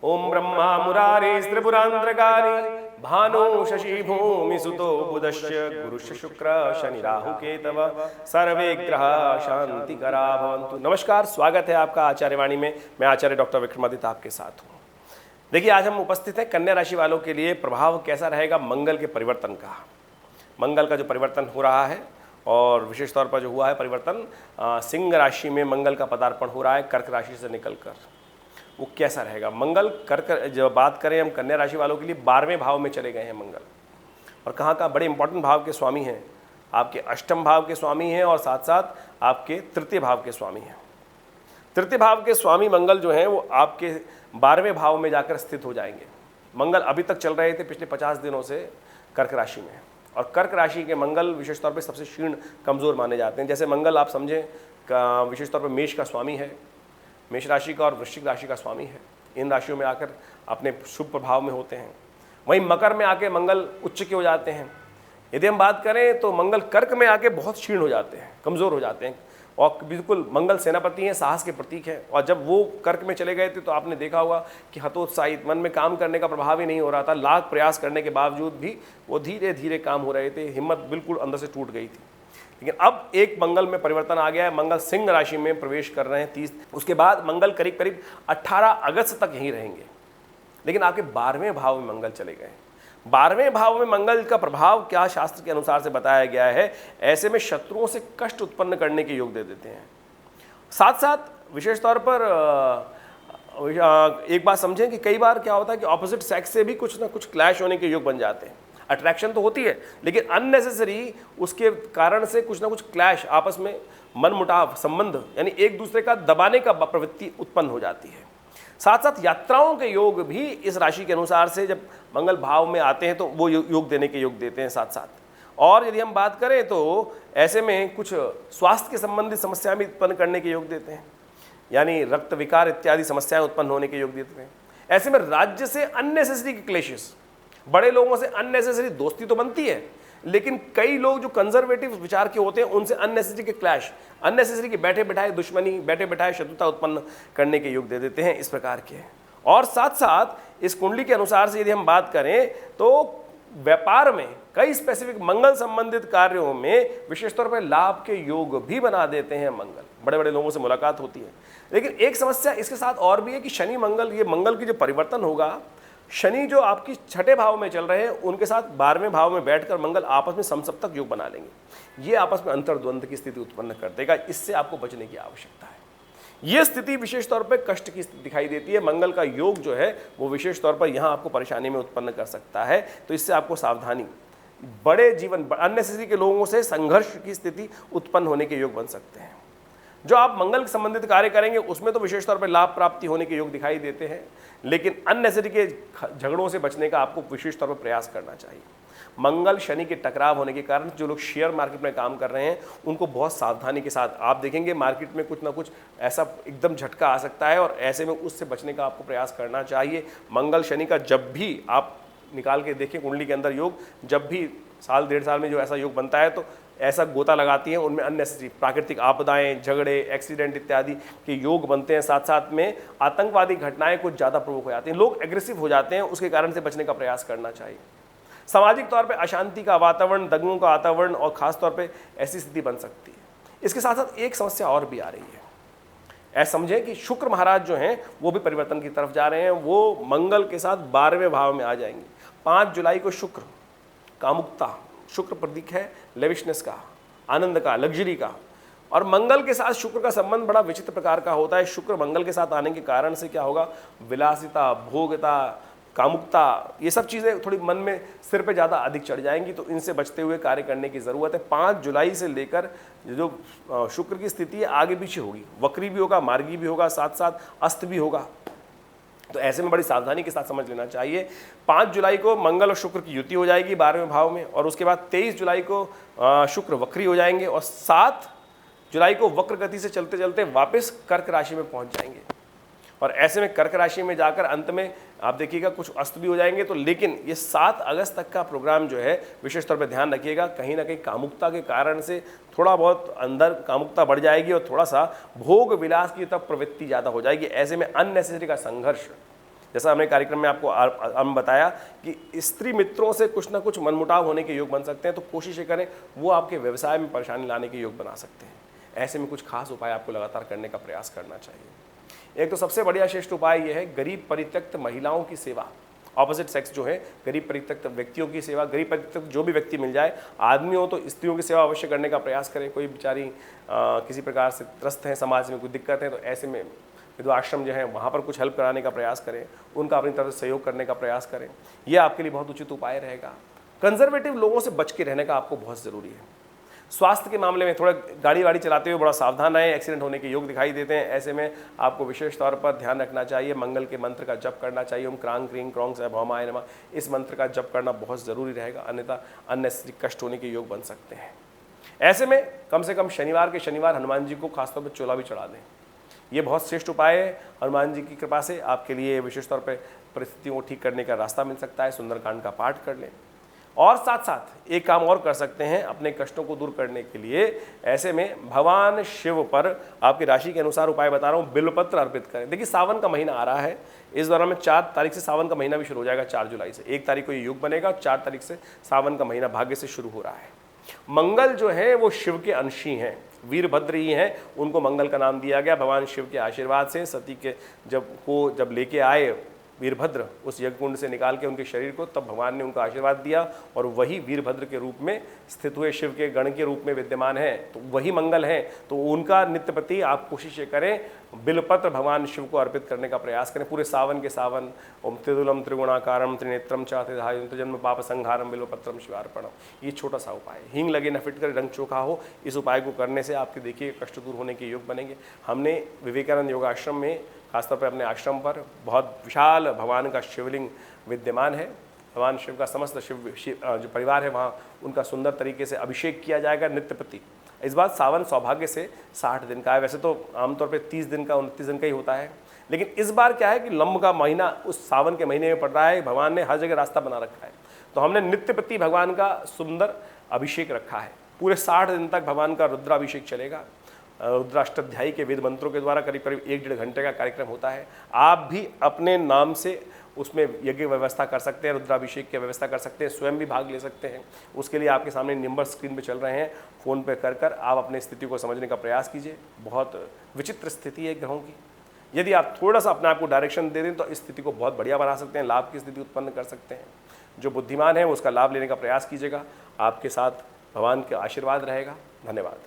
ओम ब्रह्मा मुरारे त्रिपुरांतरकारी भानु शशि भूमि सुतो बुधश्च गुरुश्च शुक्र शनि राहु केतव सर्वे ग्रह शांति करा भवन्तु। नमस्कार, स्वागत है आपका आचार्यवाणी में। मैं आचार्य डॉक्टर विक्रमादित्य आपके साथ हूँ। देखिए, आज हम उपस्थित हैं कन्या राशि वालों के लिए प्रभाव कैसा रहेगा मंगल के परिवर्तन का। मंगल का जो परिवर्तन हो रहा है और विशेष तौर पर जो हुआ है परिवर्तन, सिंह राशि में मंगल का पदार्पण हो रहा है कर्क राशि से निकलकर, वो कैसा रहेगा। मंगल कर्क, जब बात करें हम कन्या राशि वालों के लिए 12वें भाव में चले गए हैं मंगल, और कहाँ का बड़े इंपॉर्टेंट भाव के स्वामी हैं। आपके अष्टम भाव के स्वामी हैं और साथ साथ आपके तृतीय भाव के स्वामी हैं। तृतीय भाव के स्वामी मंगल जो हैं वो आपके 12वें भाव में जाकर स्थित हो जाएंगे। मंगल अभी तक चल रहे थे पिछले 50 दिनों से कर्क राशि में, और कर्क राशि के मंगल विशेष तौर पर सबसे क्षीण कमज़ोर माने जाते हैं। जैसे मंगल आप समझें विशेष तौर पर मेष का स्वामी है, मेष राशि का, और वृश्चिक राशि का स्वामी है। इन राशियों में आकर अपने शुभ प्रभाव में होते हैं। वहीं मकर में आके मंगल उच्च के हो जाते हैं। यदि हम बात करें तो मंगल कर्क में आके बहुत क्षीण हो जाते हैं, कमज़ोर हो जाते हैं, और बिल्कुल मंगल सेनापति हैं, साहस के प्रतीक हैं। और जब वो कर्क में चले गए थे तो आपने देखा होगा कि हतोत्साहित, मन में काम करने का प्रभाव ही नहीं हो रहा था। लाख प्रयास करने के बावजूद भी वो धीरे धीरे काम हो रहे थे, हिम्मत बिल्कुल अंदर से टूट गई थी। लेकिन अब एक मंगल में परिवर्तन आ गया है। मंगल सिंह राशि में प्रवेश कर रहे हैं 30, उसके बाद मंगल करीब करीब 18 अगस्त तक यहीं रहेंगे। लेकिन आपके 12वें भाव में मंगल चले गए। 12वें भाव में मंगल का प्रभाव क्या शास्त्र के अनुसार से बताया गया है, ऐसे में शत्रुओं से कष्ट उत्पन्न करने के योग दे देते हैं। साथ साथ विशेष तौर पर एक बात समझें कि कई बार क्या होता है कि ऑपोजिट सेक्स से भी कुछ ना कुछ क्लैश होने के योग बन जाते हैं। अट्रैक्शन तो होती है, लेकिन अननेसेसरी उसके कारण से कुछ ना कुछ क्लैश, आपस में मनमुटाव, संबंध, यानी एक दूसरे का दबाने का प्रवृत्ति उत्पन्न हो जाती है। साथ साथ यात्राओं के योग भी इस राशि के अनुसार से जब मंगल भाव में आते हैं तो वो योग देने के योग देते हैं साथ साथ। और यदि हम बात करें तो ऐसे में कुछ स्वास्थ्य के संबंधित समस्याएं भी उत्पन्न करने के योग देते हैं, यानी रक्त विकार इत्यादि समस्याएं उत्पन्न होने के योग देते हैं। ऐसे में राज्य से अननेसेसरी के क्लेशेस, बड़े लोगों से अननेसेसरी दोस्ती तो बनती है, लेकिन कई लोग जो कंजर्वेटिव विचार के होते हैं उनसे अननेसेसरी के क्लैश, अननेसेसरी के बैठे बैठाए दुश्मनी, बैठे बैठाए शत्रुता उत्पन्न करने के योग दे देते हैं इस प्रकार के। और साथ साथ इस कुंडली के अनुसार से यदि हम बात करें तो व्यापार में कई स्पेसिफिक मंगल संबंधित कार्यों में विशेष तौर पर लाभ के योग भी बना देते हैं मंगल। बड़े बड़े लोगों से मुलाकात होती है। लेकिन एक समस्या इसके साथ और भी है कि शनि मंगल, ये मंगल की जो परिवर्तन होगा, शनि जो आपकी 6ठे भाव में चल रहे हैं उनके साथ 12वें भाव में बैठकर मंगल आपस में समसप्तक योग बना लेंगे। ये आपस में अंतर्द्वंद की स्थिति उत्पन्न कर देगा। इससे आपको बचने की आवश्यकता है। ये स्थिति विशेष तौर पर कष्ट की स्थिति दिखाई देती है। मंगल का योग जो है वो विशेष तौर पर यहाँ आपको परेशानी में उत्पन्न कर सकता है। तो इससे आपको सावधानी, बड़े जीवन अननेसेसरी के लोगों से संघर्ष की स्थिति उत्पन्न होने के योग बन सकते हैं। जो आप मंगल के संबंधित कार्य करेंगे उसमें तो विशेष तौर पर लाभ प्राप्ति होने के योग दिखाई देते हैं, लेकिन अननेसेसरी के झगड़ों से बचने का आपको विशेष तौर पर प्रयास करना चाहिए। मंगल शनि के टकराव होने के कारण जो लोग शेयर मार्केट में काम कर रहे हैं उनको बहुत सावधानी के साथ, आप देखेंगे मार्केट में कुछ ना कुछ ऐसा एकदम झटका आ सकता है, और ऐसे में उससे बचने का आपको प्रयास करना चाहिए। मंगल शनि का जब भी आप निकाल के देखें कुंडली के अंदर योग, जब भी साल 1.5 साल में जो ऐसा योग बनता है तो ऐसा गोता लगाती हैं, उनमें अननेसेसरी प्राकृतिक आपदाएं, झगड़े, एक्सीडेंट इत्यादि के योग बनते हैं। साथ साथ में आतंकवादी घटनाएं कुछ ज़्यादा प्रवोक हो जाती हैं, लोग एग्रेसिव हो जाते हैं, उसके कारण से बचने का प्रयास करना चाहिए। सामाजिक तौर पे अशांति का वातावरण, दंगों का वातावरण और ख़ास तौर पे ऐसी स्थिति बन सकती है। इसके साथ साथ एक समस्या और भी आ रही है। ऐसा समझें कि शुक्र महाराज जो हैं वो भी परिवर्तन की तरफ जा रहे हैं। वो मंगल के साथ 12वें भाव में आ जाएंगे। 5 जुलाई को शुक्र, कामुकता, शुक्र प्रतीक है लेविशनेस का, आनंद का, लग्जरी का, और मंगल के साथ शुक्र का संबंध बड़ा विचित्र प्रकार का होता है। शुक्र मंगल के साथ आने के कारण से क्या होगा, विलासिता, भोगता, कामुकता, ये सब चीज़ें थोड़ी मन में सिर पे ज़्यादा अधिक चढ़ जाएंगी, तो इनसे बचते हुए कार्य करने की ज़रूरत है। 5 जुलाई से लेकर जो शुक्र की स्थिति है आगे पीछे होगी, वक्री भी होगा, मार्गी भी होगा, साथ साथ अस्त भी होगा। तो ऐसे में बड़ी सावधानी के साथ समझ लेना चाहिए। 5 जुलाई को मंगल और शुक्र की युति हो जाएगी 12वें भाव में, और उसके बाद 23 जुलाई को शुक्र वक्री हो जाएंगे, और 7 जुलाई को वक्र गति से चलते चलते वापस कर्क राशि में पहुंच जाएंगे। और ऐसे में कर्क राशि में जाकर अंत में आप देखिएगा कुछ अस्त भी हो जाएंगे। तो लेकिन ये 7 अगस्त तक का प्रोग्राम जो है विशेष तौर पे ध्यान रखिएगा, कहीं ना कहीं कामुकता के कारण से थोड़ा बहुत अंदर कामुकता बढ़ जाएगी और थोड़ा सा भोग विलास की तरफ प्रवृत्ति ज़्यादा हो जाएगी। ऐसे में अननेसेसरी का संघर्ष, जैसा हमने कार्यक्रम में आपको हम बताया कि स्त्री मित्रों से कुछ ना कुछ मनमुटाव होने के योग बन सकते हैं, तो कोशिश करें वो आपके व्यवसाय में परेशानी लाने के योग बना सकते हैं। ऐसे में कुछ खास उपाय आपको लगातार करने का प्रयास करना चाहिए। एक तो सबसे बढ़िया श्रेष्ठ उपाय यह है गरीब परित्यक्त महिलाओं की सेवा, ऑपोजिट सेक्स जो है गरीब परित्यक्त व्यक्तियों की सेवा। गरीब परित्यक्त जो भी व्यक्ति मिल जाए, आदमी हो तो स्त्रियों की सेवा अवश्य करने का प्रयास करें। कोई बेचारी किसी प्रकार से त्रस्त हैं, समाज में कोई दिक्कत है, तो ऐसे में विधवा आश्रम जो है वहाँ पर कुछ हेल्प कराने का प्रयास करें, उनका अपनी तरफ से सहयोग करने का प्रयास करें। यह आपके लिए बहुत उचित उपाय रहेगा। कंजर्वेटिव लोगों से बच के रहने का आपको बहुत ज़रूरी है। स्वास्थ्य के मामले में थोड़ा गाड़ी वाड़ी चलाते हुए बड़ा सावधान रहें, एक्सीडेंट होने के योग दिखाई देते हैं। ऐसे में आपको विशेष तौर पर ध्यान रखना चाहिए, मंगल के मंत्र का जप करना चाहिए। ओम क्रांग क्रीं क्रौंग स भौमाय नमः, इस मंत्र का जप करना बहुत ज़रूरी रहेगा, अन्यथा अननेसेसरी कष्ट होने के योग बन सकते हैं। ऐसे में कम से कम शनिवार के शनिवार हनुमान जी को खासतौर पर चोला भी चढ़ा दें। ये बहुत श्रेष्ठ उपाय है। हनुमान जी की कृपा से आपके लिए विशेष तौर पर परिस्थितियों को ठीक करने का रास्ता मिल सकता है। सुंदरकांड का पाठ कर लें। और साथ साथ एक काम और कर सकते हैं अपने कष्टों को दूर करने के लिए। ऐसे में भगवान शिव पर आपकी राशि के अनुसार उपाय बता रहा हूँ, बिल्वपत्र अर्पित करें। देखिए सावन का महीना आ रहा है, इस दौरान में 4 तारीख से सावन का महीना भी शुरू हो जाएगा। 4 जुलाई से 1 तारीख को ये युग बनेगा, 4 तारीख से सावन का महीना भाग्य से शुरू हो रहा है। मंगल जो है वो शिव के अंशी हैं, वीरभद्र ही हैं, उनको मंगल का नाम दिया गया। भगवान शिव के आशीर्वाद से सती के जब लेके आए वीरभद्र उस यज्ञकुंड से निकाल के उनके शरीर को, तब भगवान ने उनको आशीर्वाद दिया और वही वीरभद्र के रूप में स्थित हुए, शिव के गण के रूप में विद्यमान है, तो वही मंगल है। तो उनका नित्य प्रति आप कोशिश करें बिलपत्र भगवान शिव को अर्पित करने का प्रयास करें। पूरे सावन के सावन ओम त्रिदुलम त्रिगुणाकारम त्रिनेत्रम चातिधायम जन्म पाप संहारम बिल्वपत्रम शिवार्पणम, ये छोटा सा उपाय है। हींग लगे न फिटकर रंग चोखा हो, इस उपाय को करने से आपके देखिए कष्ट दूर होने के योग बनेंगे। हमने विवेकानंद योगाश्रम में खासतौर पर अपने आश्रम पर बहुत विशाल भगवान का शिवलिंग विद्यमान है। भगवान शिव का समस्त शिव जो परिवार है वहाँ उनका सुंदर तरीके से अभिषेक किया जाएगा नित्य प्रति। इस बार सावन सौभाग्य से 60 दिन का है, वैसे तो आमतौर पे 30 दिन का 29 दिन का ही होता है, लेकिन इस बार क्या है कि लंब का महीना उस सावन के महीने में पड़ रहा है। भगवान ने हर जगह रास्ता बना रखा है, तो हमने नित्य प्रति भगवान का सुंदर अभिषेक रखा है। पूरे 60 दिन तक भगवान का रुद्राभिषेक चलेगा। रुद्राष्टाध्यायी के वेद मंत्रों के द्वारा करीब करीब 1-1.5 घंटे का कार्यक्रम होता है। आप भी अपने नाम से उसमें यज्ञ व्यवस्था कर सकते हैं, रुद्राभिषेक की व्यवस्था कर सकते हैं, स्वयं भी भाग ले सकते हैं। उसके लिए आपके सामने नंबर स्क्रीन पे चल रहे हैं, फ़ोन पे कर आप अपनी स्थिति को समझने का प्रयास कीजिए। बहुत विचित्र स्थिति है ग्रहों की, यदि आप थोड़ा सा अपने आप को डायरेक्शन दे दें तो इस स्थिति को बहुत बढ़िया बना सकते हैं, लाभ की स्थिति उत्पन्न कर सकते हैं। जो बुद्धिमान है उसका लाभ लेने का प्रयास कीजिएगा। आपके साथ भगवान का आशीर्वाद रहेगा। धन्यवाद।